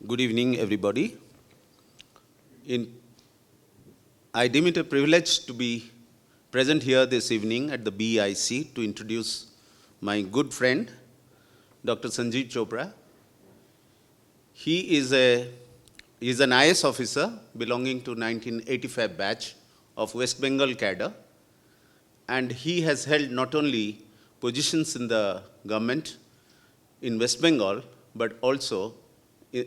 Good evening, everybody. I deem it a privilege to be present here this evening at the BIC to introduce my good friend, Dr. Sanjeev Chopra. He is an IS officer belonging to 1985 batch of West Bengal cadre, and he has held not only positions in the government in West Bengal, but also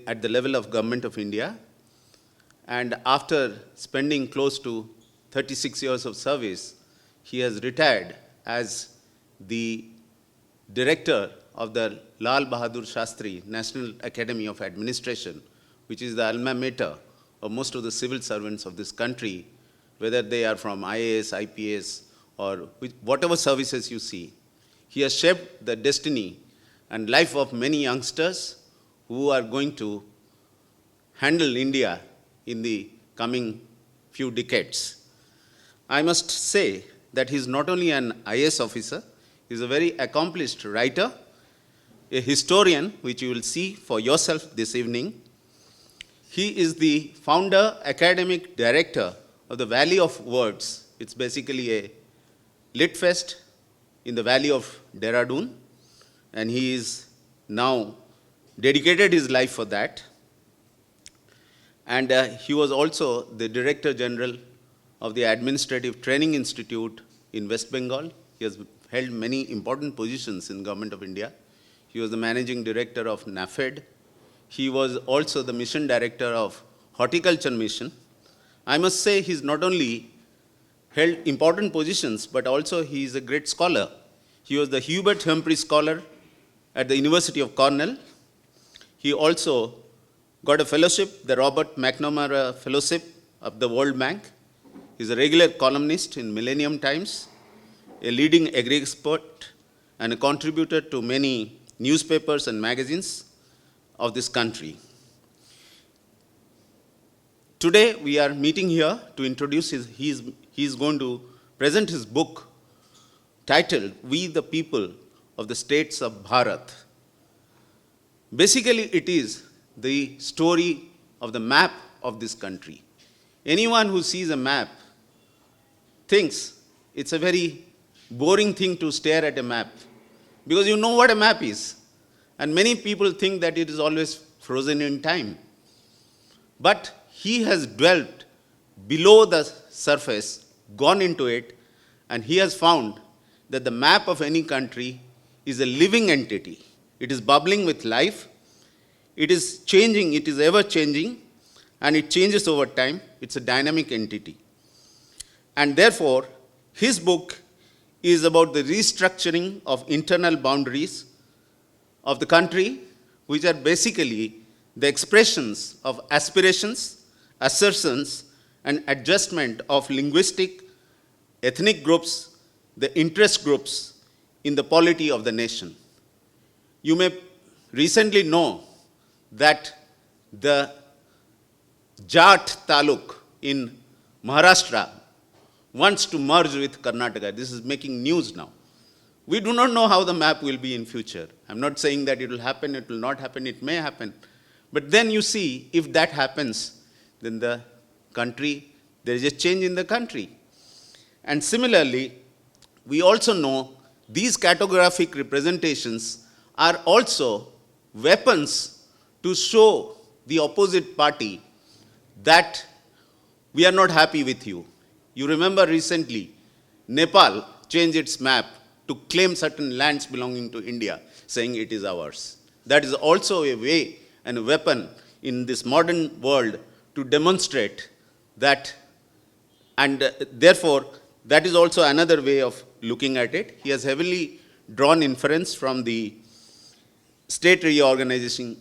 at the level of Government of India. And after spending close to 36 years of service, he has retired as the director of the Lal Bahadur Shastri National Academy of Administration, which is the alma mater of most of the civil servants of this country, whether they are from IAS, IPS, or whatever services you see. He has shaped the destiny and life of many youngsters who are going to handle India in the coming few decades. I must say that he is not only an IAS officer, he is a very accomplished writer, a historian, which you will see for yourself this evening. He is the founder, academic director of the Valley of Words. It's basically a lit fest in the Valley of Dehradun, and he is now dedicated his life for that. And he was also the Director General of the Administrative Training Institute in West Bengal. He has held many important positions in Government of India. He was the Managing Director of NAFED. He was also the Mission Director of Horticulture Mission. I must say he's not only held important positions, but also he is a great scholar. He was the Hubert Humphrey Scholar at the University of Cornell. He also got a fellowship, the Robert McNamara Fellowship of the World Bank. He's a regular columnist in Millennium Times, a leading agri-expert, and a contributor to many newspapers and magazines of this country. Today we are meeting here to introduce he is going to present his book titled We the People of the States of Bharat. Basically, it is the story of the map of this country. Anyone who sees a map thinks it's a very boring thing to stare at a map, because you know what a map is. And many people think that it is always frozen in time. But he has dwelt below the surface, gone into it, and he has found that the map of any country is a living entity. It is bubbling with life. It is changing, it is ever changing, and it changes over time. It's a dynamic entity. And therefore, his book is about the restructuring of internal boundaries of the country, which are basically the expressions of aspirations, assertions, and adjustment of linguistic, ethnic groups, the interest groups in the polity of the nation. You may recently know that the Jat Taluk in Maharashtra wants to merge with Karnataka. This is making news now. We do not know how the map will be in future. I'm not saying that it will happen, it will not happen, it may happen. But then you see, if that happens, then the country, there is a change in the country. And similarly, we also know these cartographic representations are also weapons to show the opposite party that we are not happy with you. You remember recently, Nepal changed its map to claim certain lands belonging to India, saying it is ours. That is also a way and a weapon in this modern world to demonstrate that, and therefore, that is also another way of looking at it. He has heavily drawn inference from the State Organization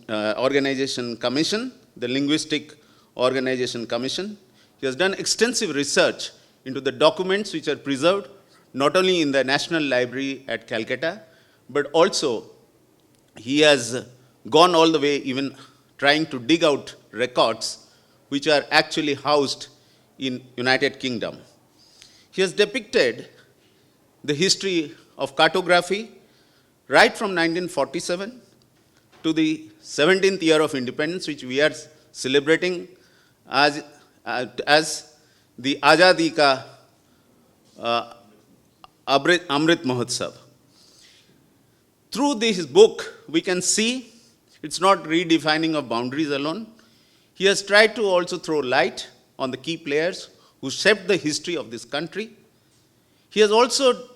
Commission, the Linguistic Organization Commission. He has done extensive research into the documents which are preserved, not only in the National Library at Calcutta, but also he has gone all the way even trying to dig out records which are actually housed in United Kingdom. He has depicted the history of cartography right from 1947 to to the 17th year of independence, which we are celebrating as the Azadi Ka Amrit Mahotsav. Through this book, we can see it's not redefining of boundaries alone. He has tried to also throw light on the key players who shaped the history of this country. He has also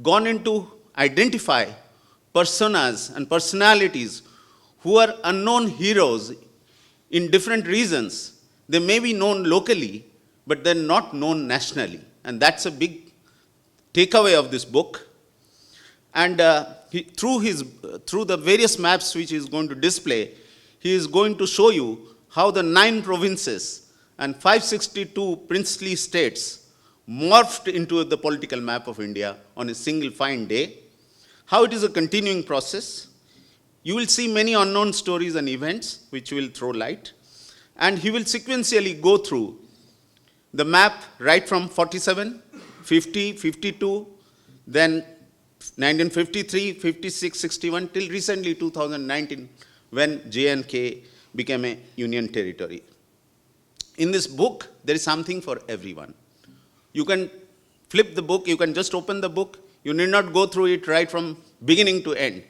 gone into identify personas and personalities who are unknown heroes in different regions. They may be known locally, but they're not known nationally. And that's a big takeaway of this book. And through the various maps which he is going to display, he is going to show you how the 9 provinces and 562 princely states morphed into the political map of India on a single fine day, how it is a continuing process. You will see many unknown stories and events which will throw light, and he will sequentially go through the map right from 47, 50, 52, then 1953, 56, 61, till recently 2019, when J&K became a union territory. In this book, there is something for everyone. You can flip the book, you can just open the book, you need not go through it right from beginning to end.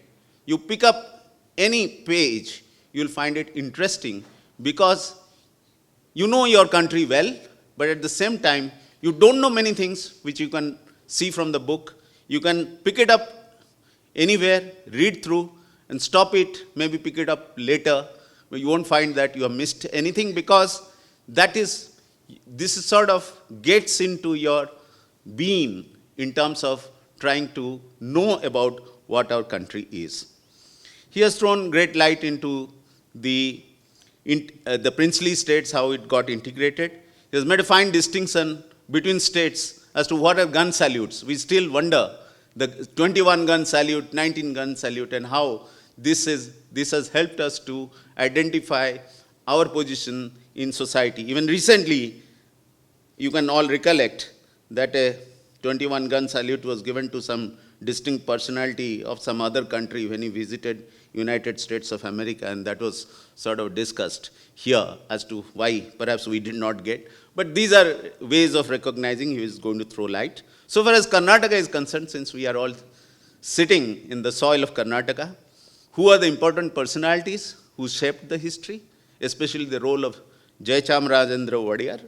You pick up any page, you'll find it interesting because you know your country well, but at the same time, you don't know many things which you can see from the book. You can pick it up anywhere, read through, and stop it, maybe pick it up later, but you won't find that you have missed anything because this is sort of gets into your being in terms of trying to know about what our country is. He has thrown great light into the princely states, how it got integrated. He has made a fine distinction between states as to what are gun salutes. We still wonder the 21 gun salute, 19 gun salute, and how this has helped us to identify our position in society. Even recently, you can all recollect that a 21 gun salute was given to some distinct personality of some other country when he visited United States of America, and that was sort of discussed here as to why perhaps we did not get. But these are ways of recognizing. He is going to throw light. So far as Karnataka is concerned, since we are all sitting in the soil of Karnataka, who are the important personalities who shaped the history, especially the role of Jayachamrajendra Wadiyar.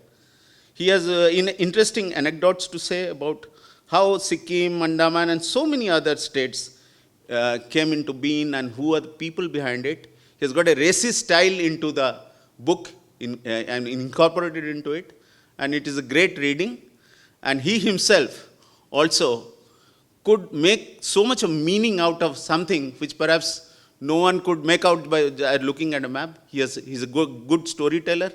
He has interesting anecdotes to say about how Sikkim, Andaman, and so many other states came into being and who are the people behind it. He has got a racist style into the book and incorporated into it, and it is a great reading. And he himself also could make so much of meaning out of something which perhaps no one could make out by looking at a map. He's a good storyteller.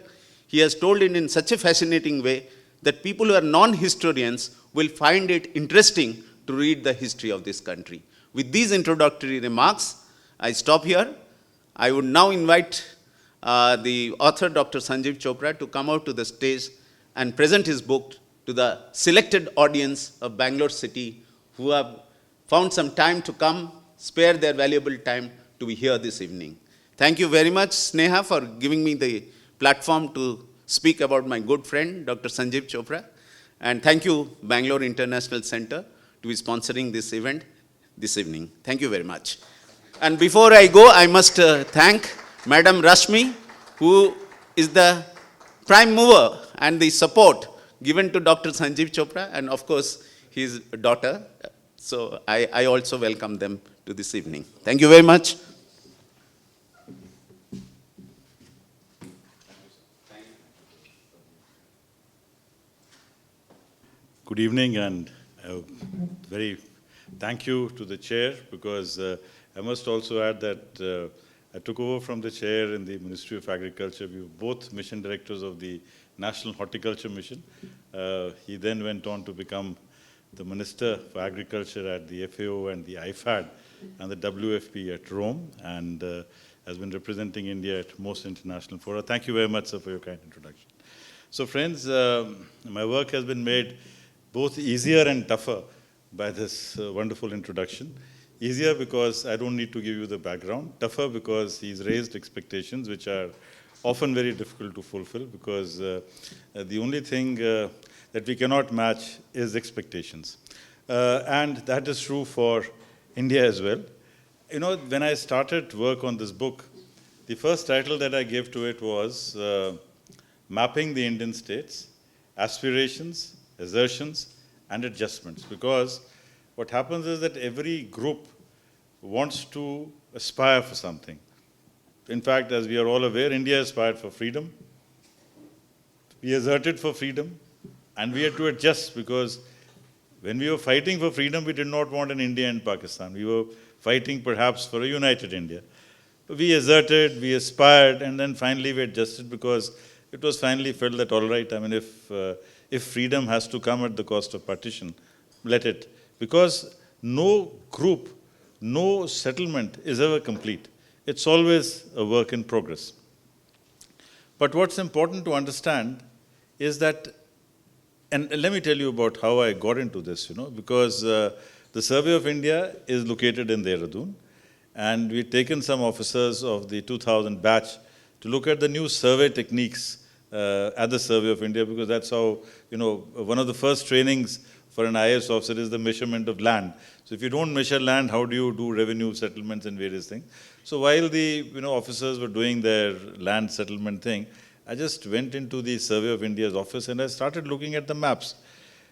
He has told it in such a fascinating way that people who are non-historians will find it interesting to read the history of this country. With these introductory remarks, I stop here. I would now invite the author, Dr. Sanjeev Chopra, to come out to the stage and present his book to the selected audience of Bangalore city who have found some time to come, spare their valuable time to be here this evening. Thank you very much, Sneha, for giving me the platform to speak about my good friend, Dr. Sanjeev Chopra. And thank you, Bangalore International Center, to be sponsoring this event this evening. Thank you very much. And before I go, I must thank Madam Rashmi, who is the prime mover and the support given to Dr. Sanjeev Chopra, and of course, his daughter. So I also welcome them to this evening. Thank you very much. Good evening, and very thank you to the chair, because I must also add that I took over from the chair in the Ministry of Agriculture. We were both mission directors of the National Horticulture Mission. He then went on to become the Minister for Agriculture at the FAO and the IFAD and the WFP at Rome, and has been representing India at most international fora. Thank you very much, sir, for your kind introduction. So friends, my work has been made both easier and tougher by this wonderful introduction. Easier because I don't need to give you the background. Tougher because he's raised expectations which are often very difficult to fulfill, because the only thing that we cannot match is expectations. And that is true for India as well. You know, when I started work on this book, the first title that I gave to it was Mapping the Indian States, Aspirations, Assertions, and Adjustments. Because what happens is that every group wants to aspire for something. In fact, as we are all aware, India aspired for freedom. We asserted for freedom, and we had to adjust, because when we were fighting for freedom, we did not want an India and Pakistan. We were fighting perhaps for a united India. We asserted, we aspired, and then finally we adjusted, because it was finally felt that, all right, I mean, if freedom has to come at the cost of partition, let it. Because no group, no settlement is ever complete. It's always a work in progress. But what's important to understand is that, and let me tell you about how I got into this, because the Survey of India is located in Dehradun, and we've taken some officers of the 2000 batch to look at the new survey techniques at the Survey of India, because that's how, one of the first trainings for an IAS officer is the measurement of land. So if you don't measure land, how do you do revenue settlements and various things? So while the officers were doing their land settlement thing, I just went into the Survey of India's office and I started looking at the maps.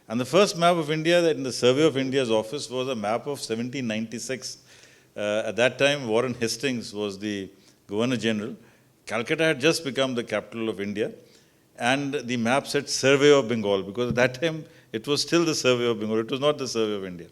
And the first map of India that in the Survey of India's office was a map of 1796. At that time, Warren Hastings was the Governor General. Calcutta had just become the capital of India. And the map said Survey of Bengal, because at that time, it was still the Survey of Bengal. It was not the Survey of India.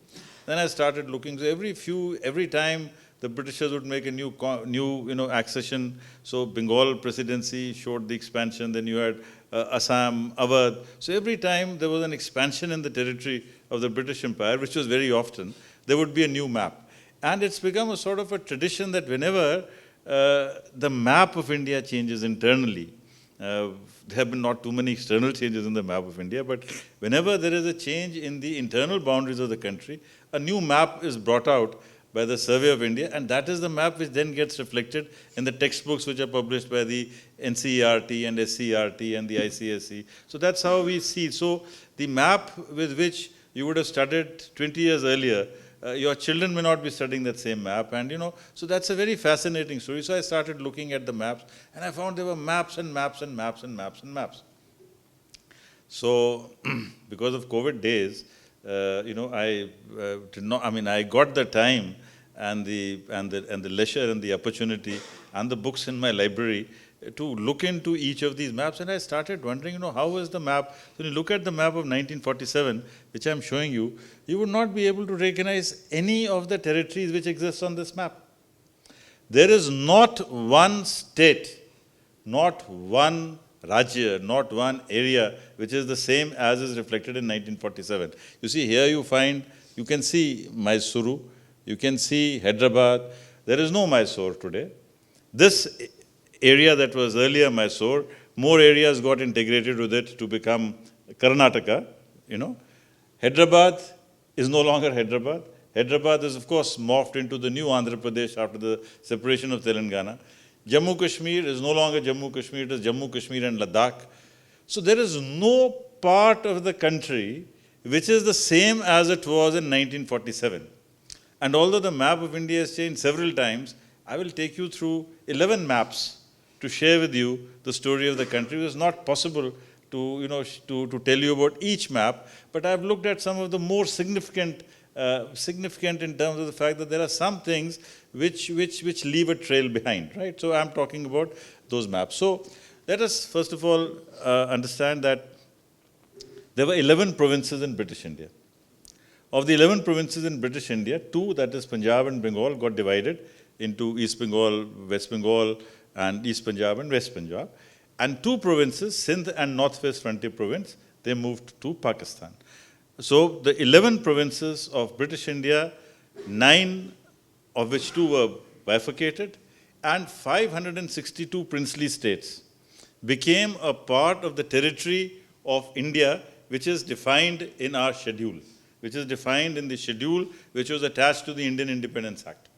Then I started looking. So every time the Britishers would make a new accession. So Bengal presidency showed the expansion. Then you had Assam, Awadh. So every time there was an expansion in the territory of the British Empire, which was very often, there would be a new map. And it's become a sort of a tradition that whenever the map of India changes internally, there have been not too many external changes in the map of India, but whenever there is a change in the internal boundaries of the country, a new map is brought out by the Survey of India, and that is the map which then gets reflected in the textbooks which are published by the NCERT and SCERT and the ICSE. So that's how we see. So the map with which you would have studied 20 years earlier, your children may not be studying that same map, and so that's a very fascinating story. So I started looking at the maps, and I found there were maps and maps and maps and maps and maps. So because of COVID days, I did not. I mean, I got the time and the leisure and the opportunity and the books in my library to look into each of these maps, and I started wondering, how is the map? When you look at the map of 1947, which I'm showing you, you would not be able to recognize any of the territories which exist on this map. There is not one state, not one Rajya, not one area which is the same as is reflected in 1947. You see, here you can see Mysuru, you can see Hyderabad. There is no Mysore today. This area that was earlier Mysore, more areas got integrated with it to become Karnataka, Hyderabad is no longer Hyderabad. Hyderabad is, of course, morphed into the new Andhra Pradesh after the separation of Telangana. Jammu Kashmir is no longer Jammu Kashmir, it is Jammu Kashmir and Ladakh. So there is no part of the country which is the same as it was in 1947. And although the map of India has changed several times, I will take you through 11 maps to share with you the story of the country. It was not possible to tell you about each map, but I've looked at some of the more significant in terms of the fact that there are some things which leave a trail behind, right? So I'm talking about those maps. So let us first of all understand that there were 11 provinces in British India. Of the 11 provinces in British India, 2, that is Punjab and Bengal, got divided into East Bengal, West Bengal, and East Punjab and West Punjab. And 2 provinces, Sindh and Northwest Frontier Province, they moved to Pakistan. So the 11 provinces of British India, 9 of which 2 were bifurcated, and 562 princely states became a part of the territory of India, which is defined in our schedule. which is defined in the schedule which was attached to the Indian Independence Act.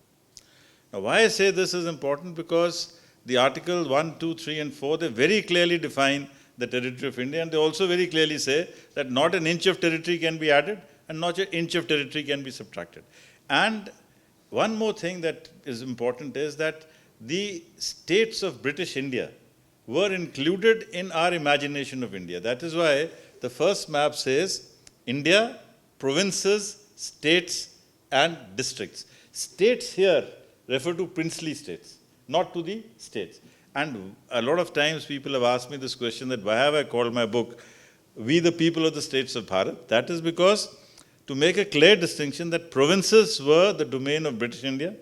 Now, why I say this is important? Because the Articles 1, 2, 3, and 4, they very clearly define the territory of India, and they also very clearly say that not an inch of territory can be added and not an inch of territory can be subtracted. And one more thing that is important is that the states of British India were included in our imagination of India. That is why the first map says India, provinces, states, and districts. States here refer to princely states, not to the states. And a lot of times people have asked me this question that why have I called my book, We the People of the States of Bharat? That is because to make a clear distinction that provinces were the domain of British India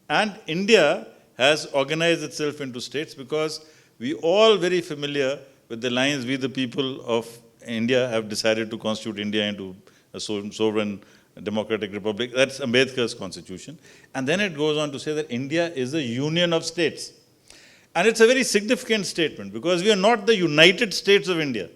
and India has organized itself into states, because we all very familiar with the lines, we the people of India have decided to constitute India into a sovereign democratic republic. That's Ambedkar's constitution. And then it goes on to say that India is a union of states. And it's a very significant statement because we are not the United States of India.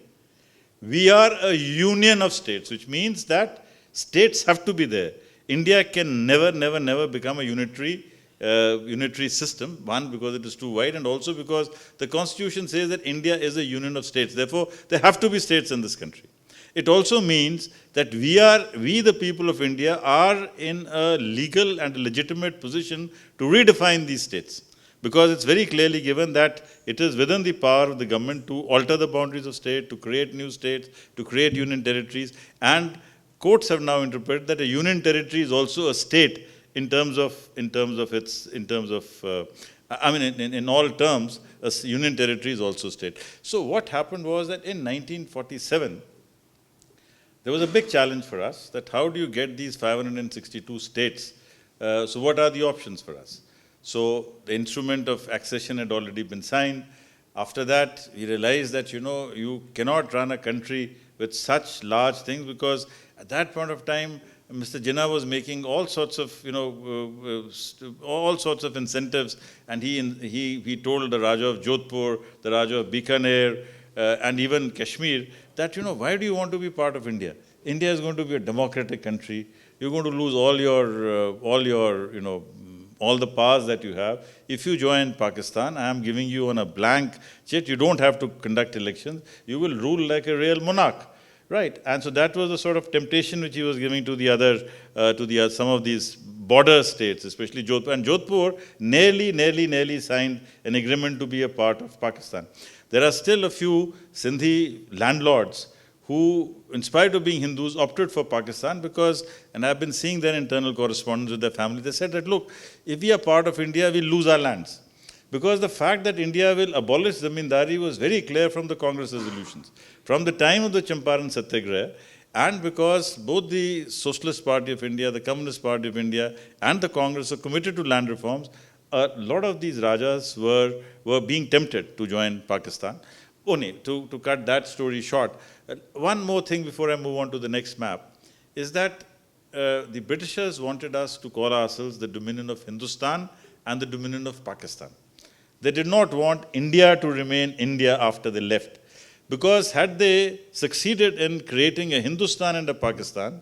We are a union of states, which means that states have to be there. India can never become a unitary system. One, because it is too wide, and also because the constitution says that India is a union of states. Therefore, there have to be states in this country. It also means that we the people of India are in a legal and legitimate position to redefine these states. Because it's very clearly given that it is within the power of the government to alter the boundaries of state, to create new states, to create union territories. And courts have now interpreted that a union territory is also a state in all terms, a union territory is also a state. So what happened was that in 1947, there was a big challenge for us, that how do you get these 562 states? So what are the options for us? So the instrument of accession had already been signed. After that, we realized that, you cannot run a country with such large things, because at that point of time, Mr. Jinnah was making all sorts of, incentives, and he told the Raja of Jodhpur, the Raja of Bikaner, and even Kashmir, that, why do you want to be part of India? India is going to be a democratic country. You're going to lose all the powers that you have. If you join Pakistan, I am giving you on a blank check. You don't have to conduct elections. You will rule like a real monarch, right? And so that was the sort of temptation which he was giving to some of these border states, especially Jodhpur. And Jodhpur nearly signed an agreement to be a part of Pakistan. There are still a few Sindhi landlords who, in spite of being Hindus, opted for Pakistan because, and I've been seeing their internal correspondence with their family, they said that, look, if we are part of India, we'll lose our lands. Because the fact that India will abolish zamindari was very clear from the Congress resolutions. From the time of the Champaran Satyagraha, and because both the Socialist Party of India, the Communist Party of India, and the Congress are committed to land reforms, a lot of these Rajas were being tempted to join Pakistan. Only to cut that story short, one more thing before I move on to the next map, is that the Britishers wanted us to call ourselves the Dominion of Hindustan and the Dominion of Pakistan. They did not want India to remain India after they left. Because had they succeeded in creating a Hindustan and a Pakistan,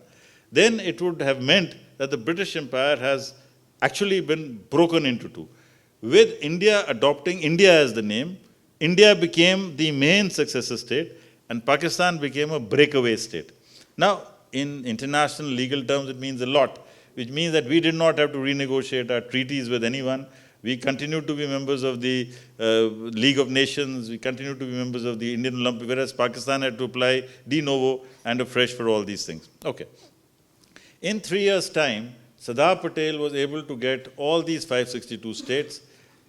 then it would have meant that the British Empire has actually been broken into two. With India adopting India as the name, India became the main successor state and Pakistan became a breakaway state. Now, in international legal terms, it means a lot, which means that we did not have to renegotiate our treaties with anyone. We continued to be members of the League of Nations. We continued to be members of the Indian Olympic, whereas Pakistan had to apply de novo and afresh for all these things. Okay. In 3 years' time, Sardar Patel was able to get all these 562 states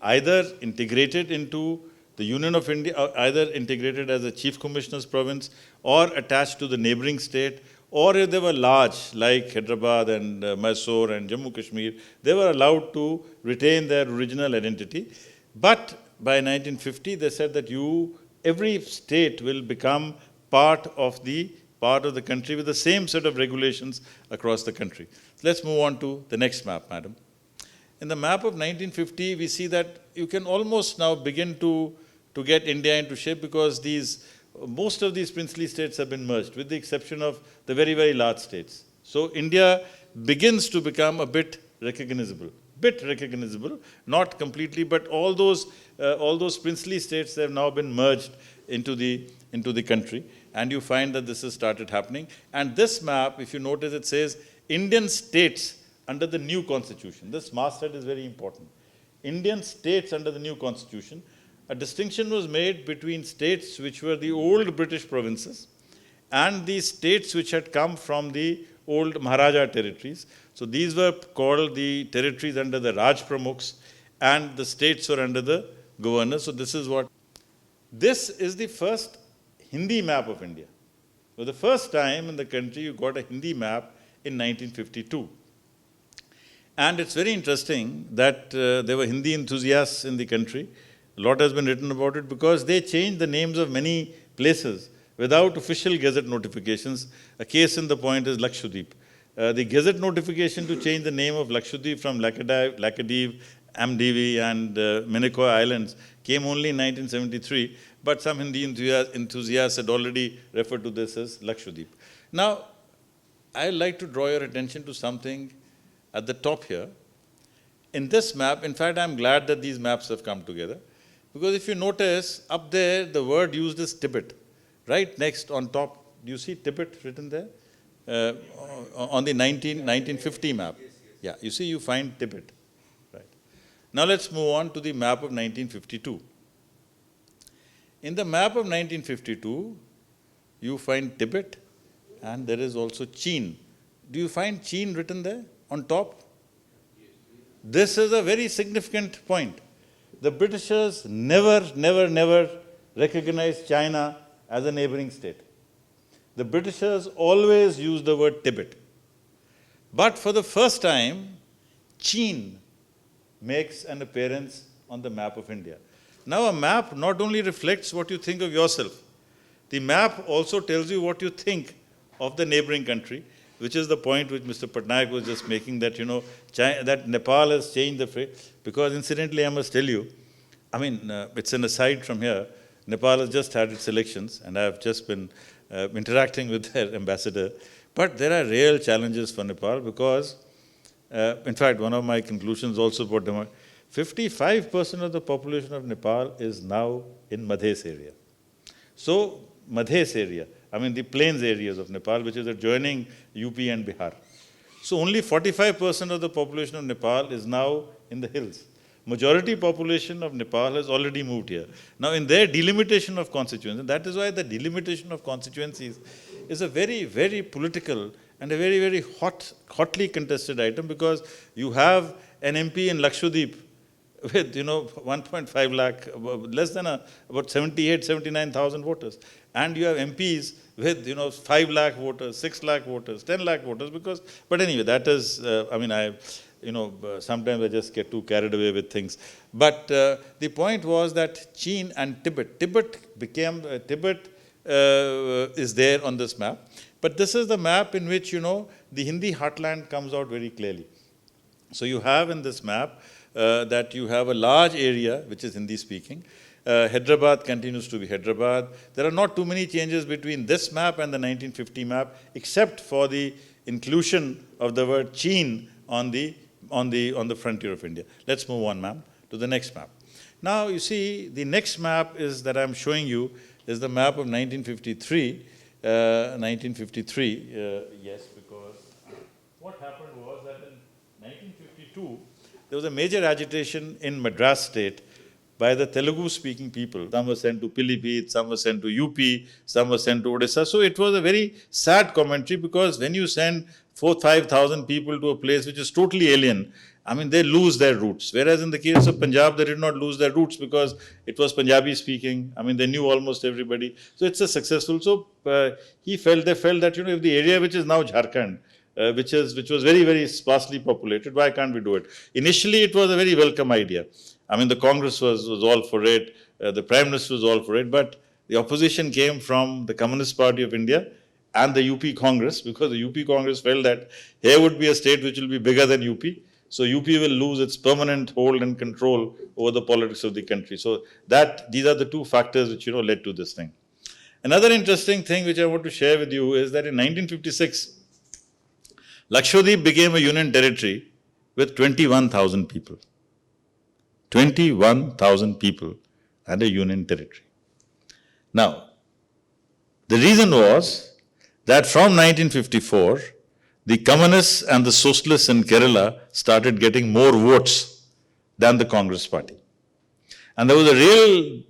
either integrated into the Union of India, either integrated as a Chief Commissioner's province or attached to the neighboring state, or if they were large, like Hyderabad and Mysore and Jammu Kashmir, they were allowed to retain their original identity. But by 1950, they said that every state will become part of the country with the same set of regulations across the country. Let's move on to the next map, madam. In the map of 1950, we see that you can almost now begin to get India into shape, because most of these princely states have been merged, with the exception of the very large states. So India begins to become a bit recognizable, not completely, but all those princely states have now been merged into the country, and you find that this has started happening. And this map, if you notice, it says Indian states under the new constitution. This masthead is very important. Indian states under the new constitution. A distinction was made between states which were the old British provinces and the states which had come from the old Maharaja territories. So these were called the territories under the Raj Pramukhs, and the states were under the governors. So this is the first Hindi map of India. For the first time in the country, you got a Hindi map in 1952. And it's very interesting that there were Hindi enthusiasts in the country. A lot has been written about it because they changed the names of many places without official gazette notifications. A case in the point is Lakshadweep. The gazette notification to change the name of Lakshadweep from Lakadiv, Amdivi and Minicoy Islands came only in 1973, but some Hindi enthusiasts had already referred to this as Lakshadweep. Now, I'd like to draw your attention to something at the top here. In this map, in fact, I'm glad that these maps have come together, because if you notice, up there, the word used is Tibet. Right next on top, do you see Tibet written there? On the 1950 map. Yeah, you see, you find Tibet. Right. Now let's move on to the map of 1952. In the map of 1952, you find Tibet, and there is also Chin. Do you find Chin written there on top? This is a very significant point. The Britishers never recognized China as a neighboring state. The Britishers always used the word Tibet. But for the first time, Chin makes an appearance on the map of India. Now, a map not only reflects what you think of yourself, the map also tells you what you think of the neighboring country, which is the point which Mr. Pattanayak was just making, that, that Nepal has changed the phrase. Because incidentally, I must tell you, it's an aside from here, Nepal has just had its elections, and I have just been interacting with their ambassador. But there are real challenges for Nepal because, in fact, one of my conclusions also about them, 55% of the population of Nepal is now in Madhes area. So, Madhes area, the plains areas of Nepal, which is adjoining UP and Bihar. So, only 45% of the population of Nepal is now in the hills. Majority population of Nepal has already moved here. Now, in their delimitation of constituencies, and that is why the delimitation of constituencies is a very political and a very hotly contested item, because you have an MP in Lakshadweep with 1.5 lakh, less than about 79,000 voters, and you have MPs with 5 lakh voters, 6 lakh voters, 10 lakh voters. But anyway, that is sometimes I just get too carried away with things. But the point was that Chin and Tibet is there on this map. But this is the map in which, the Hindi heartland comes out very clearly. So you have in this map that you have a large area which is Hindi speaking. Hyderabad continues to be Hyderabad. There are not too many changes between this map and the 1950 map, except for the inclusion of the word Chin on the frontier of India. Let's move on, ma'am, to the next map. Now, you see, the next map is that I'm showing you is the map of 1953. Yes, because what happened was that in 1952, there was a major agitation in Madras state by the Telugu-speaking people. Some were sent to Pilibhit, some were sent to UP, some were sent to Odisha. So it was a very sad commentary, because when you send 4,000-5,000 people to a place which is totally alien, they lose their roots. Whereas in the case of Punjab, they did not lose their roots because it was Punjabi speaking. They knew almost everybody. So it's a successful. So they felt that, if the area which is now Jharkhand, which was very sparsely populated, why can't we do it? Initially, it was a very welcome idea. The Congress was all for it. The Prime Minister was all for it. But the opposition came from the Communist Party of India and the UP Congress, because the UP Congress felt that here would be a state which will be bigger than UP. So UP will lose its permanent hold and control over the politics of the country. So these are the two factors which led to this thing. Another interesting thing which I want to share with you is that in 1956, Lakshadweep became a union territory with 21,000 people. 21,000 people and a union territory. Now, the reason was that from 1954, the communists and the socialists in Kerala started getting more votes than the Congress party. And there was a real,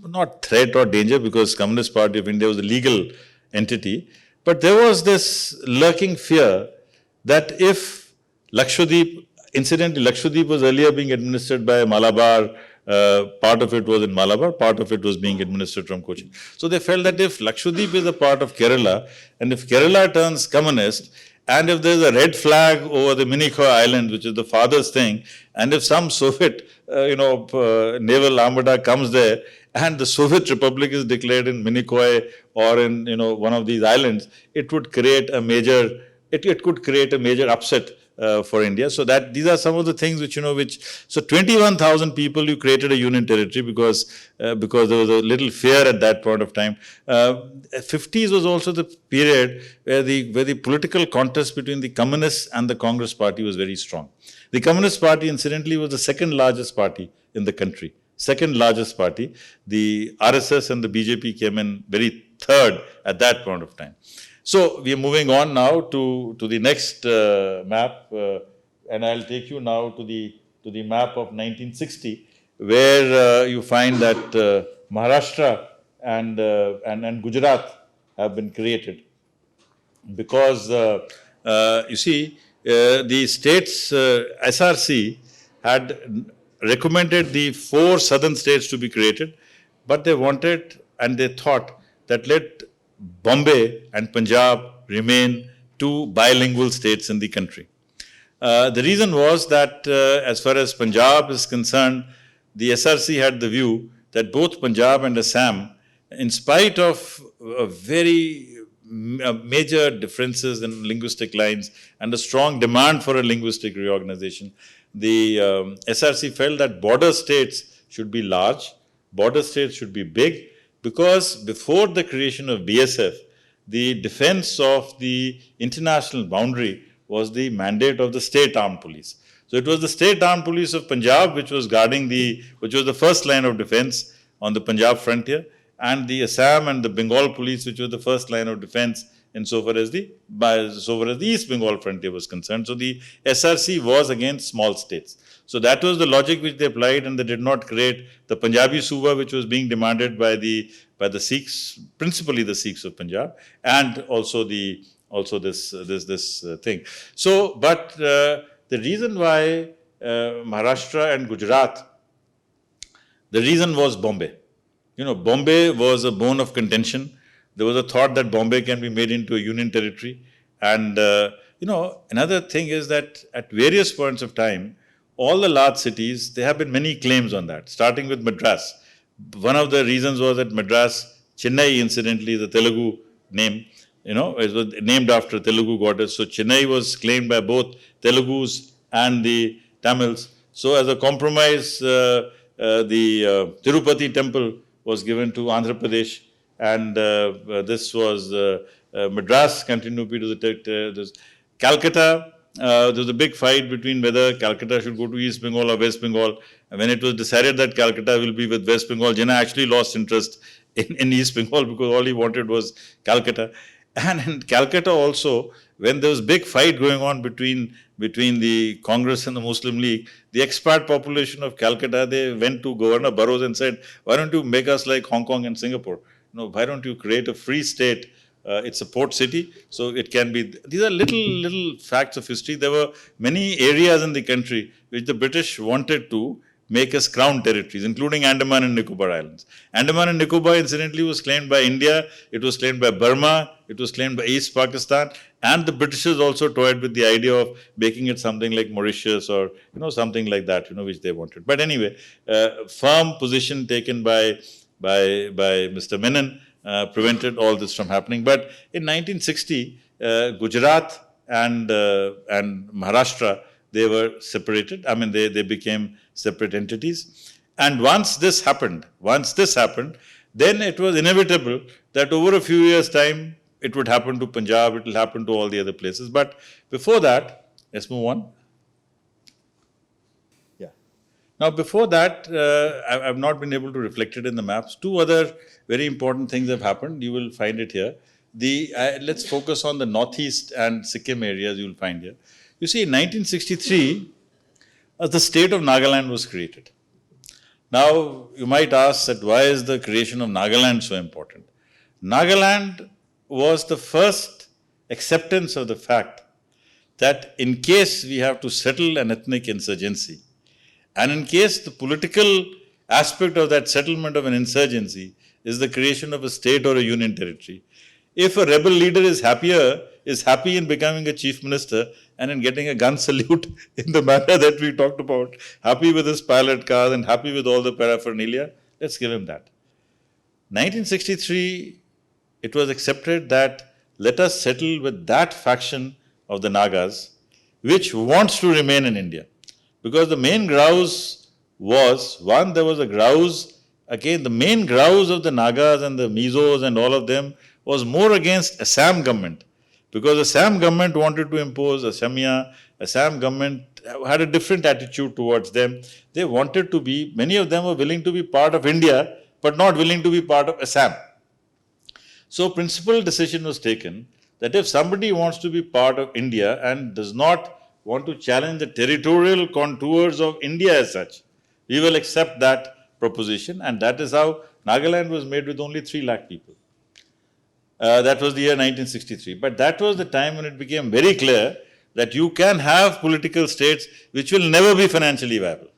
not threat or danger, because Communist Party of India was a legal entity, but there was this lurking fear that if Lakshadweep, incidentally, Lakshadweep was earlier being administered by Malabar, part of it was in Malabar, part of it was being administered from Cochin. So they felt that if Lakshadweep is a part of Kerala, and if Kerala turns communist, and if there's a red flag over the Minicoy Island, which is the farthest thing, and if some Soviet, naval armada comes there, and the Soviet Republic is declared in Minicoy or in, one of these islands, it would create a major, it could create a major upset for India. So that these are some of the things which, so 21,000 people, you created a union territory because there was a little fear at that point of time. 50s was also the period where the political contest between the communists and the Congress party was very strong. The Communist Party, incidentally, was the second largest party in the country. Second largest party. The RSS and the BJP came in very third at that point of time. So we are moving on now to the next map, and I'll take you now to the map of 1960, where you find that Maharashtra and Gujarat have been created, because you see the states SRC had recommended the 4 southern states to be created, but they wanted and they thought that let Bombay and Punjab remain 2 bilingual states in the country. The reason was that as far as Punjab is concerned, the SRC had the view that both Punjab and Assam, in spite of very major differences in linguistic lines and a strong demand for a linguistic reorganization, the SRC felt that border states should be large, border states should be big, because before the creation of BSF, the defense of the international boundary was the mandate of the state armed police. So it was the state armed police of Punjab which was guarding which was the first line of defense on the Punjab frontier, and the Assam and the Bengal police, which was the first line of defense insofar as the East Bengal frontier was concerned. So the SRC was against small states. So that was the logic which they applied, and they did not create the Punjabi Suba, which was being demanded by the Sikhs, principally the Sikhs of Punjab, and also this thing. So, but the reason why Maharashtra and Gujarat, the reason was Bombay. Bombay was a bone of contention. There was a thought that Bombay can be made into a union territory. And, another thing is that at various points of time, all the large cities, there have been many claims on that, starting with Madras. One of the reasons was that Madras, Chennai, incidentally, the Telugu name, it was named after a Telugu goddess. So Chennai was claimed by both Telugus and the Tamils. So as a compromise, the Tirupati temple was given to Andhra Pradesh, and this was Madras continued to be this Calcutta. There was a big fight between whether Calcutta should go to East Bengal or West Bengal. And when it was decided that Calcutta will be with West Bengal, Jinnah actually lost interest in East Bengal, because all he wanted was Calcutta. And in Calcutta also, when there was big fight going on between the Congress and the Muslim League, the expat population of Calcutta, they went to Governor Burroughs and said, why don't you make us like Hong Kong and Singapore? Why don't you create a free state? It's a port city, so it can be. These are little facts of history. There were many areas in the country which the British wanted to make as crown territories, including Andaman and Nicobar Islands. Andaman and Nicobar, incidentally, was claimed by India, it was claimed by Burma, it was claimed by East Pakistan, and the Britishers also toyed with the idea of making it something like Mauritius or, something like that, which they wanted. But anyway, firm position taken by Mr. Menon prevented all this from happening. But in 1960, Gujarat and Maharashtra, they were separated. I mean, they became separate entities. And once this happened, then it was inevitable that over a few years' time, it would happen to Punjab, it will happen to all the other places. But before that, let's move on. Yeah. Now, before that, I've not been able to reflect it in the maps. Two other very important things have happened. You will find it here. Let's focus on the northeast and Sikkim areas you will find here. You see, in 1963, the state of Nagaland was created. Now, you might ask that why is the creation of Nagaland so important? Nagaland was the first acceptance of the fact that in case we have to settle an ethnic insurgency, and in case the political aspect of that settlement of an insurgency is the creation of a state or a union territory, if a rebel leader is happy in becoming a chief minister and in getting a gun salute in the manner that we talked about, happy with his pilot cars and happy with all the paraphernalia, let's give him that. 1963, it was accepted that let us settle with that faction of the Nagas which wants to remain in India. Because the main grouse was, one, there was a grouse, again, the main grouse of the Nagas and the Mizos and all of them was more against Assam government. Because the Assam government wanted to impose Assamia, Assam government had a different attitude towards them. They wanted to be, many of them were willing to be part of India, but not willing to be part of Assam. So, principal decision was taken that if somebody wants to be part of India and does not want to challenge the territorial contours of India as such, we will accept that proposition, and that is how Nagaland was made with only 3 lakh people. That was the year 1963. But that was the time when it became very clear that you can have political states which will never be financially viable.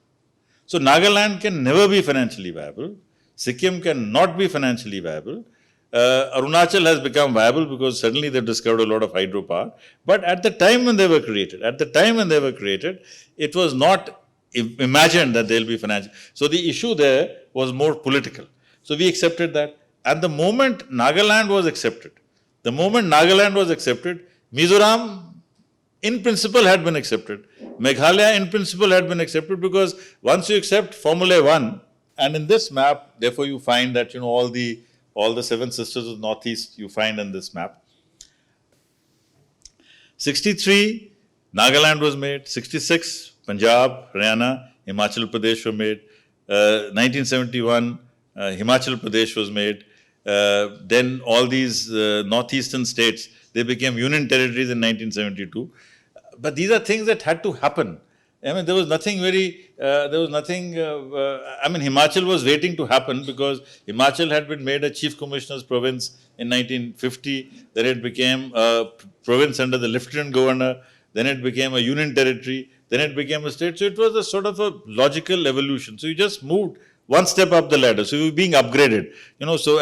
So Nagaland can never be financially viable. Sikkim can not be financially viable. Arunachal has become viable because suddenly they've discovered a lot of hydropower. But at the time when they were created, it was not imagined that they'll be financial. So the issue there was more political. So we accepted that. And the moment Nagaland was accepted, Mizoram in principle had been accepted. Meghalaya in principle had been accepted because once you accept Formula 1, and in this map, therefore you find that, all the 7 sisters of Northeast you find in this map. 63, Nagaland was made. 66, Punjab, Haryana, Himachal Pradesh were made. 1971, Himachal Pradesh was made. Then all these northeastern states, they became union territories in 1972. But these are things that had to happen. I mean, there was nothing Himachal was waiting to happen because Himachal had been made a chief commissioner's province in 1950. Then it became a province under the lieutenant governor. Then it became a union territory. Then it became a state. So it was a sort of a logical evolution. So you just moved one step up the ladder. So you were being upgraded. So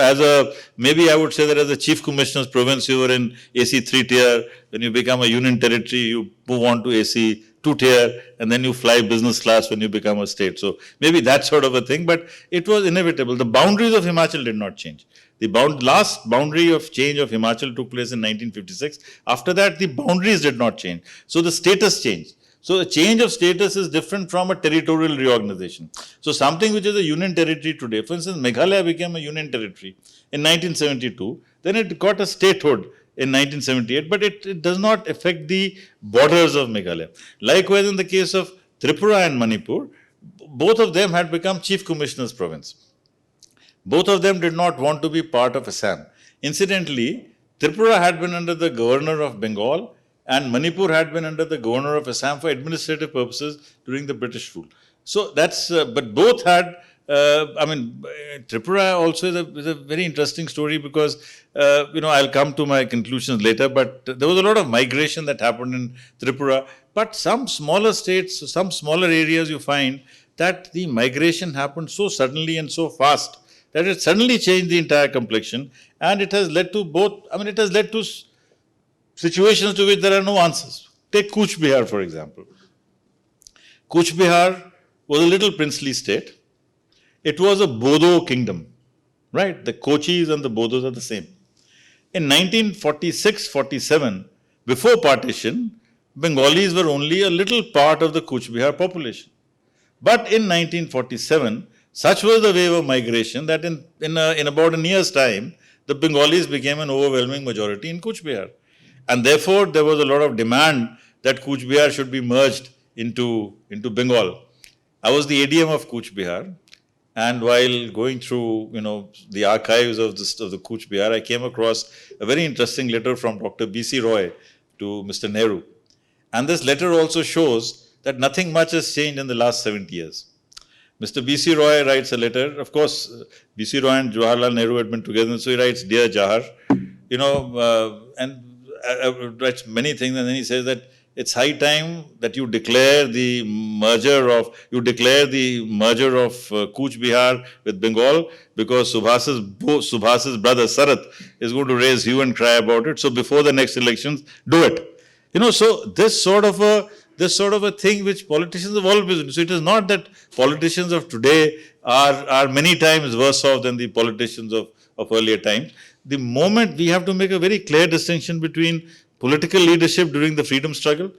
maybe I would say that as a chief commissioner's province, you were in AC 3 tier. When you become a union territory, you move on to AC 2 tier, and then you fly business class when you become a state. So maybe that sort of a thing, but it was inevitable. The boundaries of Himachal did not change. The last boundary of change of Himachal took place in 1956. After that, the boundaries did not change. So the status changed. So a change of status is different from a territorial reorganization. So something which is a union territory today, for instance, Meghalaya became a union territory in 1972, then it got a statehood in 1978, but it does not affect the borders of Meghalaya. Likewise, in the case of Tripura and Manipur, both of them had become chief commissioner's province. Both of them did not want to be part of Assam. Incidentally, Tripura had been under the governor of Bengal, and Manipur had been under the governor of Assam for administrative purposes during the British rule. So that's, but both had, Tripura also is a very interesting story because, I'll come to my conclusions later, but there was a lot of migration that happened in Tripura. But some smaller states, some smaller areas, you find that the migration happened so suddenly and so fast that it suddenly changed the entire complexion, and it has led to situations to which there are no answers. Take Cooch Behar, for example. Cooch Behar was a little princely state. It was a Bodo kingdom, right? The Kochis and the Bodos are the same. In 1946-47, before partition, Bengalis were only a little part of the Cooch Behar population. But in 1947, such was the wave of migration that in about a year's time, the Bengalis became an overwhelming majority in Cooch Behar. And therefore, there was a lot of demand that Cooch Behar should be merged into Bengal. I was the ADM of Cooch Behar, and while going through, the archives of the Cooch Behar, I came across a very interesting letter from Dr. B.C. Roy to Mr. Nehru. And this letter also shows that nothing much has changed in the last 70 years. Mr. B.C. Roy writes a letter. Of course, B.C. Roy and Jawaharlal Nehru had been together, so he writes, "Dear Jahar," and writes many things, and then he says that it's high time that you declare the merger of Cooch Behar with Bengal, because Subhas's brother Sarath is going to raise hue and cry about it. So before the next elections, do it. So this sort of a thing which politicians have always been. So it is not that politicians of today are many times worse off than the politicians of earlier times. The moment we have to make a very clear distinction between political leadership during the freedom struggle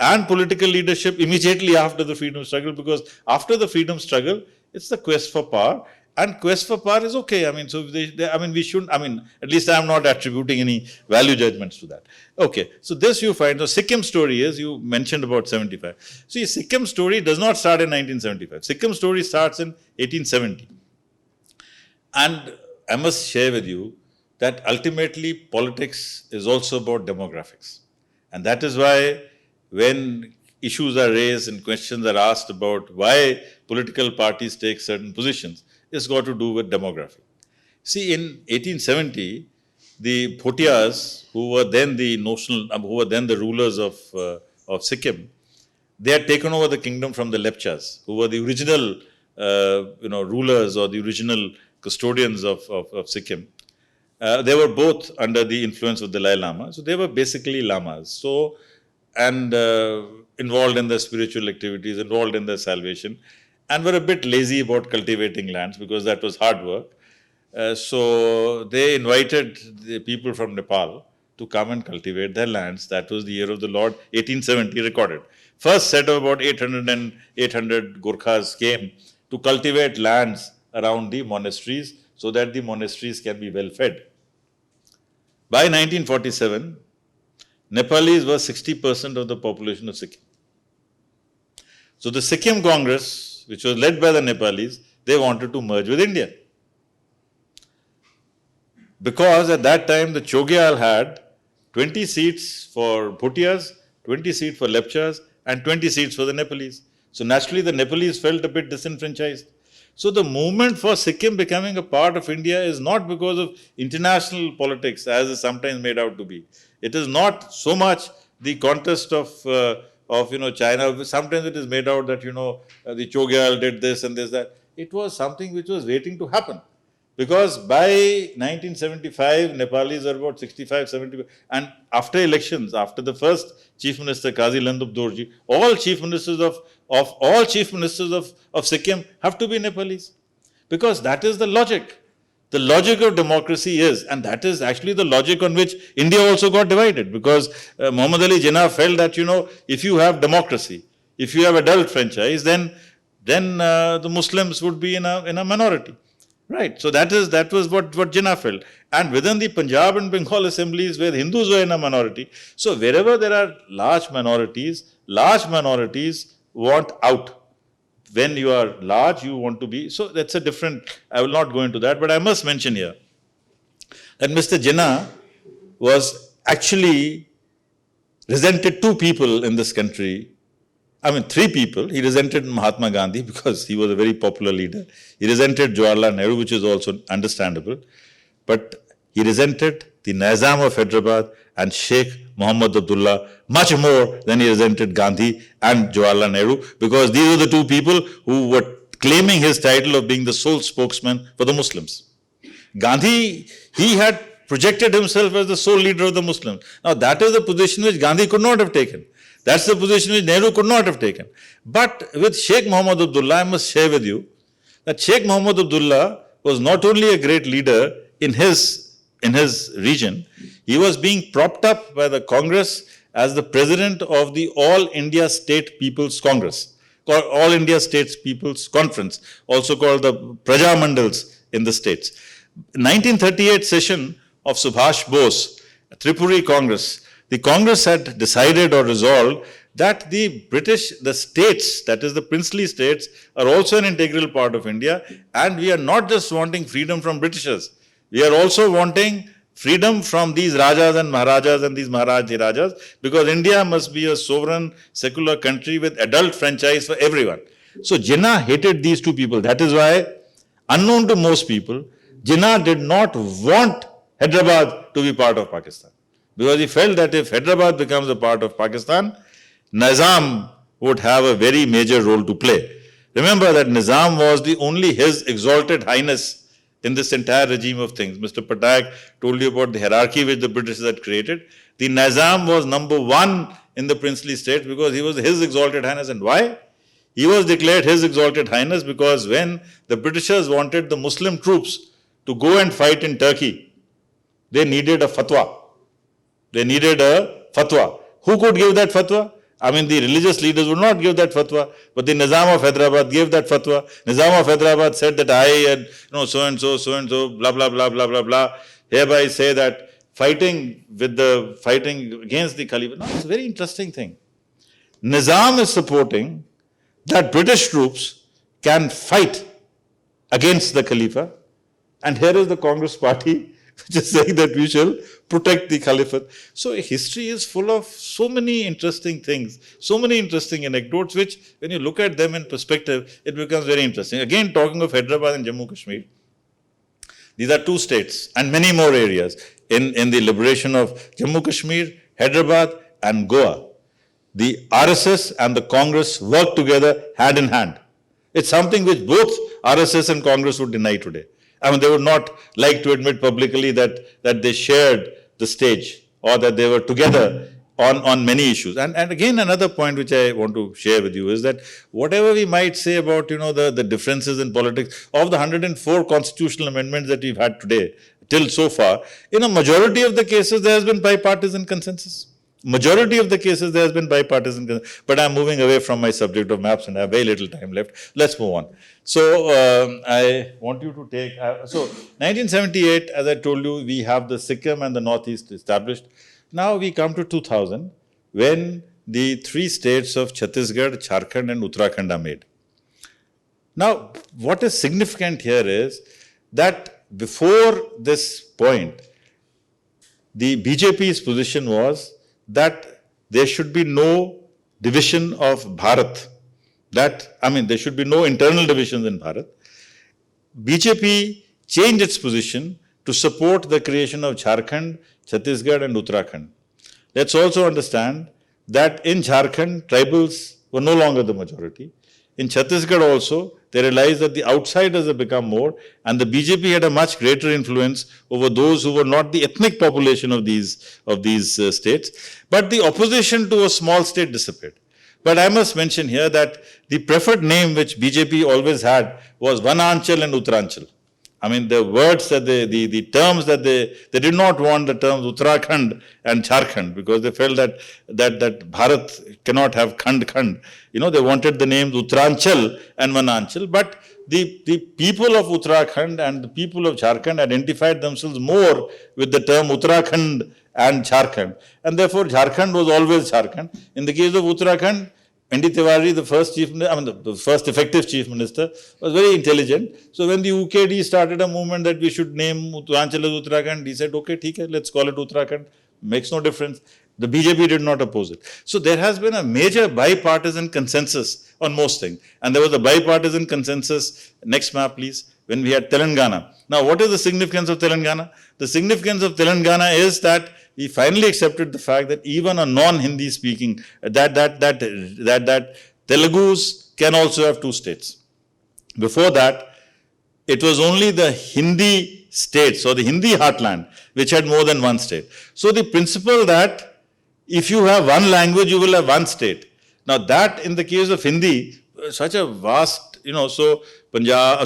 and political leadership immediately after the freedom struggle, because after the freedom struggle, it's the quest for power, and quest for power is okay. So we shouldn't, at least I'm not attributing any value judgments to that. Okay, so this you find, the Sikkim story is, you mentioned about 75. See, Sikkim story does not start in 1975. Sikkim story starts in 1870. And I must share with you that ultimately politics is also about demographics. And that is why when issues are raised and questions are asked about why political parties take certain positions, it's got to do with demography. See, in 1870, the Bhotias, who were then the rulers of Sikkim, they had taken over the kingdom from the Lepchas, who were the original rulers or the original custodians of Sikkim. They were both under the influence of the Dalai Lama. So they were basically lamas. So, and involved in the spiritual activities, involved in the salvation, and were a bit lazy about cultivating lands because that was hard work. So they invited the people from Nepal to come and cultivate their lands. That was the year of the Lord, 1870 recorded. First set of about 800 Gurkhas came to cultivate lands around the monasteries so that the monasteries can be well fed. By 1947, Nepalis were 60% of the population of Sikkim. So the Sikkim Congress, which was led by the Nepalis, they wanted to merge with India. Because at that time the Chogyal had 20 seats for Bhotias, 20 seats for Lepchas, and 20 seats for the Nepalese. So naturally the Nepalese felt a bit disenfranchised. So the movement for Sikkim becoming a part of India is not because of international politics, as is sometimes made out to be. It is not so much the contest of China. Sometimes it is made out that, the Chogyal did this and this, that. It was something which was waiting to happen. Because by 1975, Nepalis are about 65, 70, and after elections, after the first Chief Minister, Kazi Landup Dorji, all Chief Ministers of Sikkim have to be Nepalis. Because that is the logic. The logic of democracy is, and that is actually the logic on which India also got divided. Because Muhammad Ali Jinnah felt that, if you have democracy, if you have adult franchise, then the Muslims would be in a minority. Right. So that was what Jinnah felt. And within the Punjab and Bengal assemblies where Hindus were in a minority. So wherever there are large minorities want out. When you are large, you want to be. So that's a different, I will not go into that, but I must mention here that Mr. Jinnah was actually resented two people in this country. Three people. He resented Mahatma Gandhi because he was a very popular leader. He resented Jawaharlal Nehru, which is also understandable. But he resented the Nizam of Hyderabad and Sheikh Muhammad Abdullah much more than he resented Gandhi and Jawaharlal Nehru, because these were the two people who were claiming his title of being the sole spokesman for the Muslims. Gandhi, he had projected himself as the sole leader of the Muslims. Now that is the position which Gandhi could not have taken. That's the position which Nehru could not have taken. But with Sheikh Muhammad Abdullah, I must share with you that Sheikh Muhammad Abdullah was not only a great leader in his region, he was being propped up by the Congress as the president of the All India State People's Congress, called All India States People's Conference, also called the Praja Mandals in the states. 1938 session of Subhash Bose, Tripuri Congress, the Congress had decided or resolved that the states, that is the princely states, are also an integral part of India, and we are not just wanting freedom from Britishers, we are also wanting freedom from these Rajas and Maharajas and these Maharaji Rajas, because India must be a sovereign, secular country with adult franchise for everyone. So Jinnah hated these two people. That is why, unknown to most people, Jinnah did not want Hyderabad to be part of Pakistan. Because he felt that if Hyderabad becomes a part of Pakistan, Nizam would have a very major role to play. Remember that Nizam was the only His Exalted Highness in this entire regime of things. Mr. Pattanayak told you about the hierarchy which the British had created. The Nizam was number one in the princely states because he was His Exalted Highness. And why? He was declared His Exalted Highness because when the Britishers wanted the Muslim troops to go and fight in Turkey, they needed a fatwa. They needed a fatwa. Who could give that fatwa? I mean, the religious leaders would not give that fatwa, but the Nizam of Hyderabad gave that fatwa. Nizam of Hyderabad said that I and so and so, blah, blah, blah, blah, blah, blah, hereby say that fighting against the Caliph. Now, it's a very interesting thing. Nizam is supporting that British troops can fight against the Khalifa, and here is the Congress party which is saying that we shall protect the Caliphate. So history is full of so many interesting things, so many interesting anecdotes, which when you look at them in perspective, it becomes very interesting. Again, talking of Hyderabad and Jammu Kashmir, these are two states and many more areas in the liberation of Jammu Kashmir, Hyderabad and Goa. The RSS and the Congress work together hand in hand. It's something which both RSS and Congress would deny today. I mean, they would not like to admit publicly that they shared the stage or that they were together on many issues. And again, another point which I want to share with you is that whatever we might say about, the differences in politics, of the 104 constitutional amendments that we've had today, till so far, in a majority of the cases, there has been bipartisan consensus. Majority of the cases, there has been bipartisan consensus. But I'm moving away from my subject of maps and I have very little time left. Let's move on. So I want you to take, 1978, as I told you, we have the Sikkim and the Northeast established. Now we come to 2000, when the three states of Chhattisgarh, Jharkhand and Uttarakhand are made. Now, what is significant here is that before this point, the BJP's position was that there should be no division of Bharat. There should be no internal divisions in Bharat. BJP changed its position to support the creation of Jharkhand, Chhattisgarh and Uttarakhand. Let's also understand that in Jharkhand, tribals were no longer the majority. In Chhattisgarh also, they realized that the outsiders have become more, and the BJP had a much greater influence over those who were not the ethnic population of these states. But the opposition to a small state disappeared. But I must mention here that the preferred name which BJP always had was Vananchal and Uttaranchal. I mean, the words that the terms that they did not want the terms Uttarakhand and Jharkhand, because they felt that Bharat cannot have Khand. They wanted the names Uttaranchal and Vananchal, but the people of Uttarakhand and the people of Jharkhand identified themselves more with the term Uttarakhand and Jharkhand. And therefore, Jharkhand was always Jharkhand. In the case of Uttarakhand, N.D. Tiwari, the first effective chief minister, was very intelligent. So when the UKD started a movement that we should name Uttaranchal as Uttarakhand, he said, okay, let's call it Uttarakhand. Makes no difference. The BJP did not oppose it. So there has been a major bipartisan consensus on most things. And there was a bipartisan consensus, next map please, when we had Telangana. Now what is the significance of Telangana? The significance of Telangana is that we finally accepted the fact that even a non-Hindi speaking, that Telugus can also have two states. Before that, it was only the Hindi states or the Hindi heartland which had more than one state. So the principle that if you have one language, you will have one state. Now that in the case of Hindi, such a vast, so Punjab,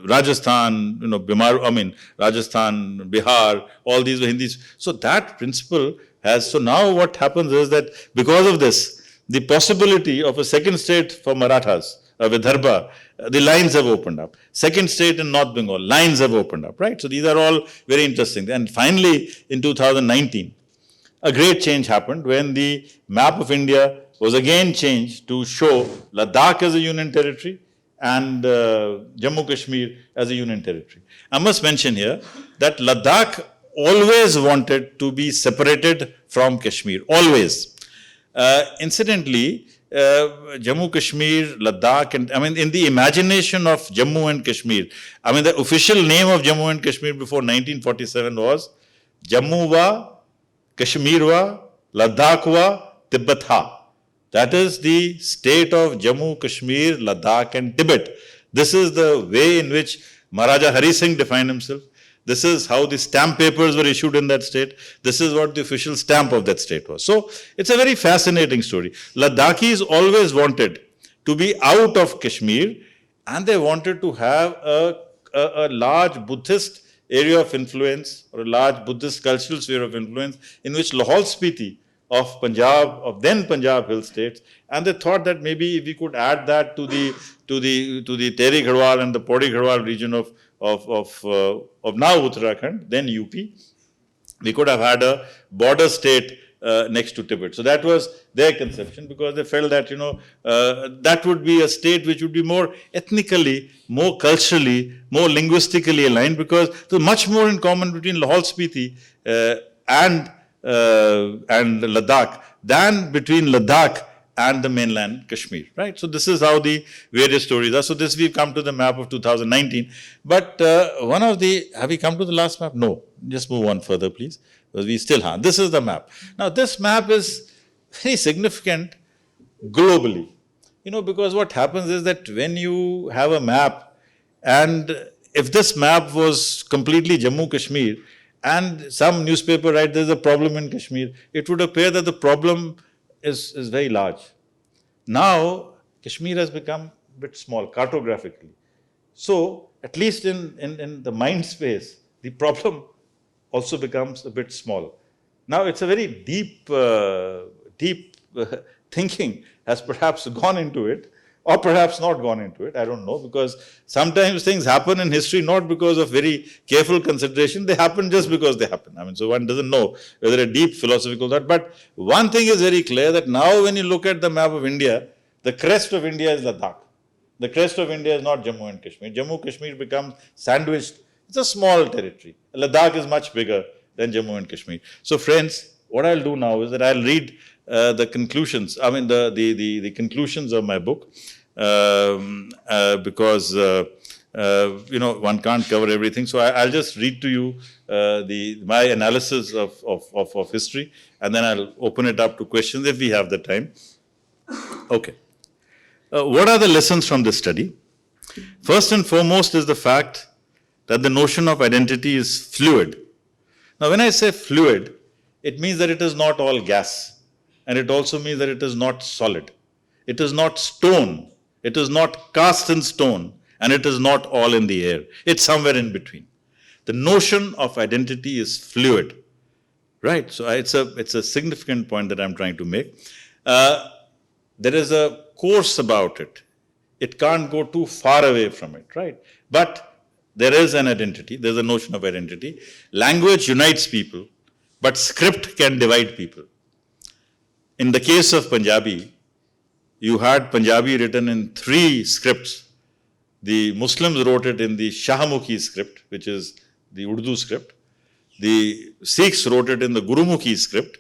Rajasthan, Rajasthan, Bihar, all these were Hindis. So that principle so now what happens is that because of this, the possibility of a second state for Marathas, Vidarbha, the lines have opened up. Second state in North Bengal, lines have opened up, right? So these are all very interesting. And finally, in 2019, a great change happened when the map of India was again changed to show Ladakh as a union territory and Jammu Kashmir as a union territory. I must mention here that Ladakh always wanted to be separated from Kashmir, always. Incidentally, Jammu Kashmir, Ladakh, and I mean, in the imagination of Jammu and Kashmir, I mean, the official name of Jammu and Kashmir before 1947 was Jammuwa, Kashmirwa, Ladakhwa, Tibetha. That is the state of Jammu, Kashmir, Ladakh, and Tibet. This is the way in which Maharaja Hari Singh defined himself. This is how the stamp papers were issued in that state. This is what the official stamp of that state was. So it's a very fascinating story. Ladakhis always wanted to be out of Kashmir, and they wanted to have a large Buddhist area of influence or a large Buddhist cultural sphere of influence in which Lahore Spiti of Punjab, of then Punjab hill states, and they thought that maybe if we could add that to the Tehri Garhwal and the Pauri Garhwal region of now Uttarakhand, then UP, we could have had a border state next to Tibet. So that was their conception, because they felt that, that would be a state which would be more ethnically, more culturally, more linguistically aligned, because there's much more in common between Lahore Spiti and Ladakh than between Ladakh and the mainland Kashmir, right? So this is how the various stories are. So this, we've come to the map of 2019. But one of the, have we come to the last map? No, just move on further, please. Because we still have, this is the map. Now this map is very significant globally, because what happens is that when you have a map, and if this map was completely Jammu Kashmir, and some newspaper writes there's a problem in Kashmir, it would appear that the problem is very large. Now, Kashmir has become a bit small cartographically. So, at least in the mind space, the problem also becomes a bit small. Now, it's a very deep thinking has perhaps gone into it, or perhaps not gone into it, I don't know, because sometimes things happen in history not because of very careful consideration, they happen just because they happen. I mean, so one doesn't know whether a deep philosophical thought, but one thing is very clear, that now when you look at the map of India, the crest of India is Ladakh. The crest of India is not Jammu and Kashmir. Jammu Kashmir becomes sandwiched. It's a small territory. Ladakh is much bigger than Jammu and Kashmir. So friends, what I'll do now is that I'll read the conclusions, the conclusions of my book, because, one can't cover everything. So I'll just read to you my analysis of history, and then I'll open it up to questions if we have the time. Okay. What are the lessons from this study? First and foremost is the fact that the notion of identity is fluid. Now, when I say fluid, it means that it is not all gas. And it also means that it is not solid. It is not stone. It is not cast in stone. And it is not all in the air. It's somewhere in between. The notion of identity is fluid. Right? So it's a significant point that I'm trying to make. There is a course about it. It can't go too far away from it, right? But there is an identity. There's a notion of identity. Language unites people, but script can divide people. In the case of Punjabi, you had Punjabi written in 3 scripts. The Muslims wrote it in the Shahamukhi script, which is the Urdu script. The Sikhs wrote it in the Gurumukhi script.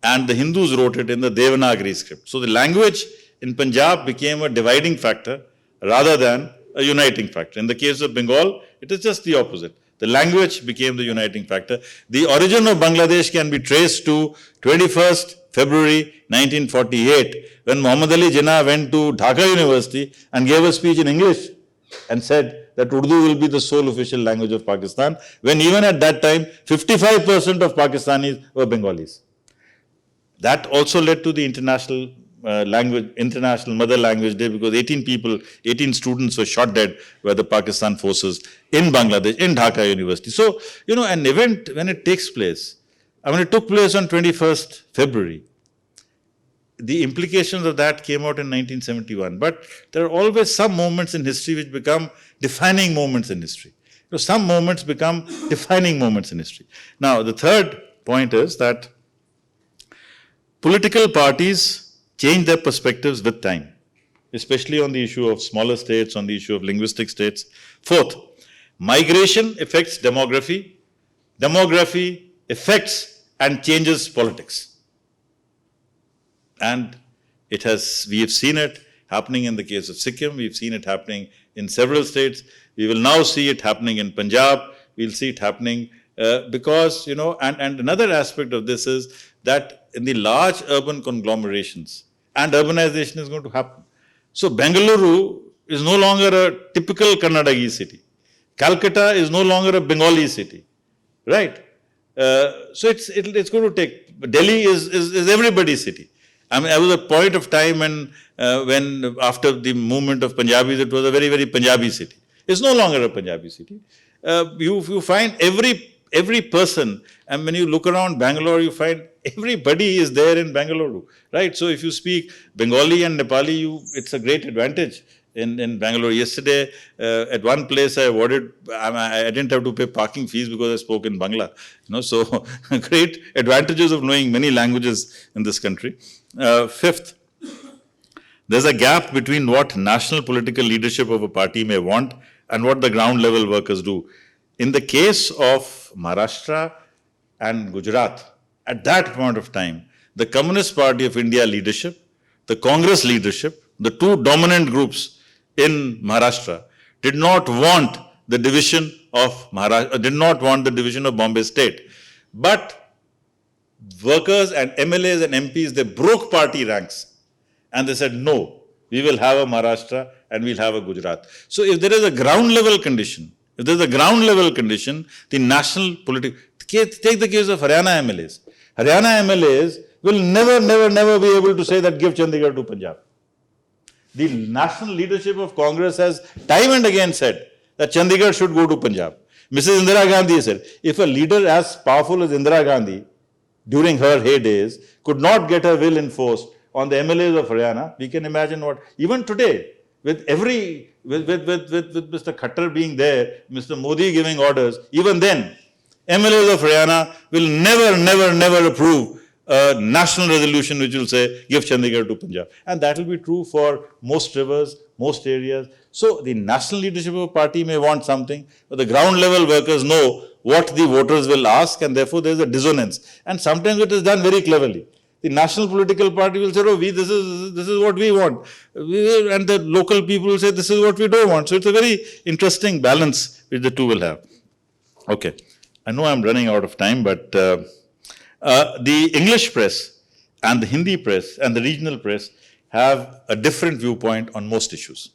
And the Hindus wrote it in the Devanagari script. So the language in Punjab became a dividing factor rather than a uniting factor. In the case of Bengal, it is just the opposite. The language became the uniting factor. The origin of Bangladesh can be traced to 21st February 1948, when Muhammad Ali Jinnah went to Dhaka University and gave a speech in English and said that Urdu will be the sole official language of Pakistan, when even at that time, 55% of Pakistanis were Bengalis. That also led to the International Mother Language Day, because 18 students were shot dead by the Pakistan forces in Bangladesh, in Dhaka University. So, an event, when it takes place, it took place on 21st February. the implications of that came out in 1971. But there are always some moments in history which become defining moments in history. So some moments become defining moments in history. Now, the third point is that political parties change their perspectives with time, especially on the issue of smaller states, on the issue of linguistic states. Fourth, migration affects demography. Demography affects and changes politics. And we have seen it happening in the case of Sikkim, we've seen it happening in several states, we will now see it happening in Punjab, we'll see it happening because, and another aspect of this is that in the large urban conglomerations, and urbanization is going to happen. So Bangalore is no longer a typical Kannadagi city. Calcutta is no longer a Bengali city, right? So it's going to take, Delhi is everybody's city. I mean, there was a point of time when after the movement of Punjabis, it was a very, very Punjabi city. It's no longer a Punjabi city. You find every person, and when you look around Bangalore, you find everybody is there in Bangalore, right? So if you speak Bengali and Nepali, it's a great advantage in Bangalore. Yesterday, at one place I didn't have to pay parking fees because I spoke in Bangla. So great advantages of knowing many languages in this country. Fifth, there's a gap between what national political leadership of a party may want and what the ground level workers do. In the case of Maharashtra and Gujarat, at that point of time, the Communist Party of India leadership, the Congress leadership, the two dominant groups in Maharashtra did not want the division of Bombay State. But workers and MLAs and MPs, they broke party ranks and they said, no, we will have a Maharashtra and we'll have a Gujarat. So if there is a ground level condition, the national political, take the case of Haryana MLAs. Haryana MLAs will never be able to say that give Chandigarh to Punjab. The national leadership of Congress has time and again said that Chandigarh should go to Punjab. Mrs. Indira Gandhi said, if a leader as powerful as Indira Gandhi during her heydays could not get her will enforced on the MLAs of Haryana, we can imagine what, even today, with Mr. Khattar being there, Mr. Modi giving orders, even then, MLAs of Haryana will never approve a national resolution which will say, give Chandigarh to Punjab. And that will be true for most rivers, most areas. So the national leadership of a party may want something, but the ground level workers know what the voters will ask, and therefore there is a dissonance. And sometimes it is done very cleverly. The national political party will say, oh, this is what we want. And the local people will say, this is what we don't want. So it's a very interesting balance which the two will have. Okay. I know I'm running out of time, but the English press and the Hindi press and the regional press have a different viewpoint on most issues.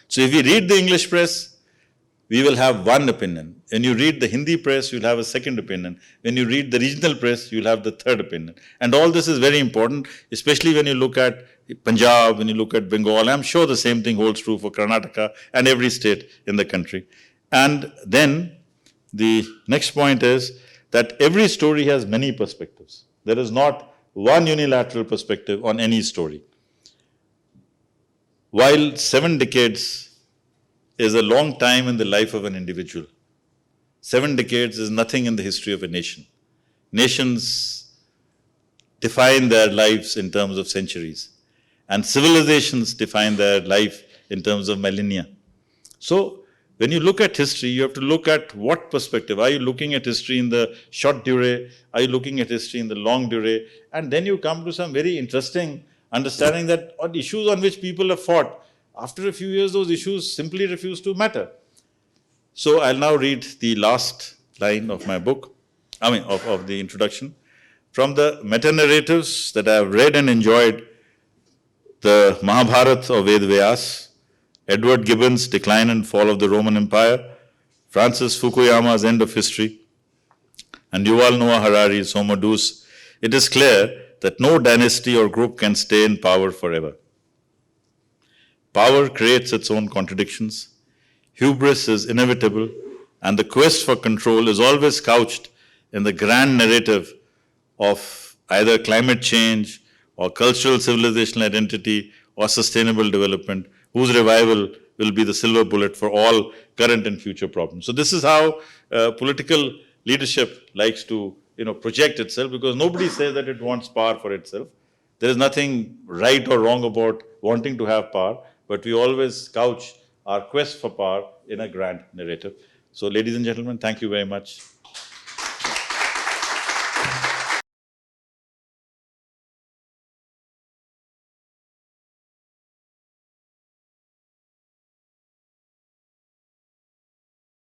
So if we read the English press, we will have one opinion. When you read the Hindi press, you'll have a second opinion. When you read the regional press, you'll have the third opinion. And all this is very important, especially when you look at Punjab, when you look at Bengal. I'm sure the same thing holds true for Karnataka and every state in the country. And then the next point is that every story has many perspectives. There is not one unilateral perspective on any story. While 7 decades is a long time in the life of an individual, 7 decades is nothing in the history of a nation. Nations define their lives in terms of centuries, and civilizations define their life in terms of millennia. So, when you look at history, you have to look at what perspective. Are you looking at history in the short durée? Are you looking at history in the long durée? And then you come to some very interesting understanding that on issues on which people have fought, after a few years, those issues simply refuse to matter. So I'll now read the last line of my book, of the introduction. From the meta-narratives that I have read and enjoyed, the Mahabharata of Ved Vyas, Edward Gibbon's Decline and Fall of the Roman Empire, Francis Fukuyama's End of History, and Yuval Noah Harari's Homo Deus, it is clear that no dynasty or group can stay in power forever. Power creates its own contradictions. Hubris is inevitable, and the quest for control is always couched in the grand narrative of either climate change or cultural civilizational identity, or sustainable development, whose revival will be the silver bullet for all current and future problems. So this is how political leadership likes to project itself, because nobody says that it wants power for itself. There is nothing right or wrong about wanting to have power, but we always couch our quest for power in a grand narrative. So ladies and gentlemen, thank you very much.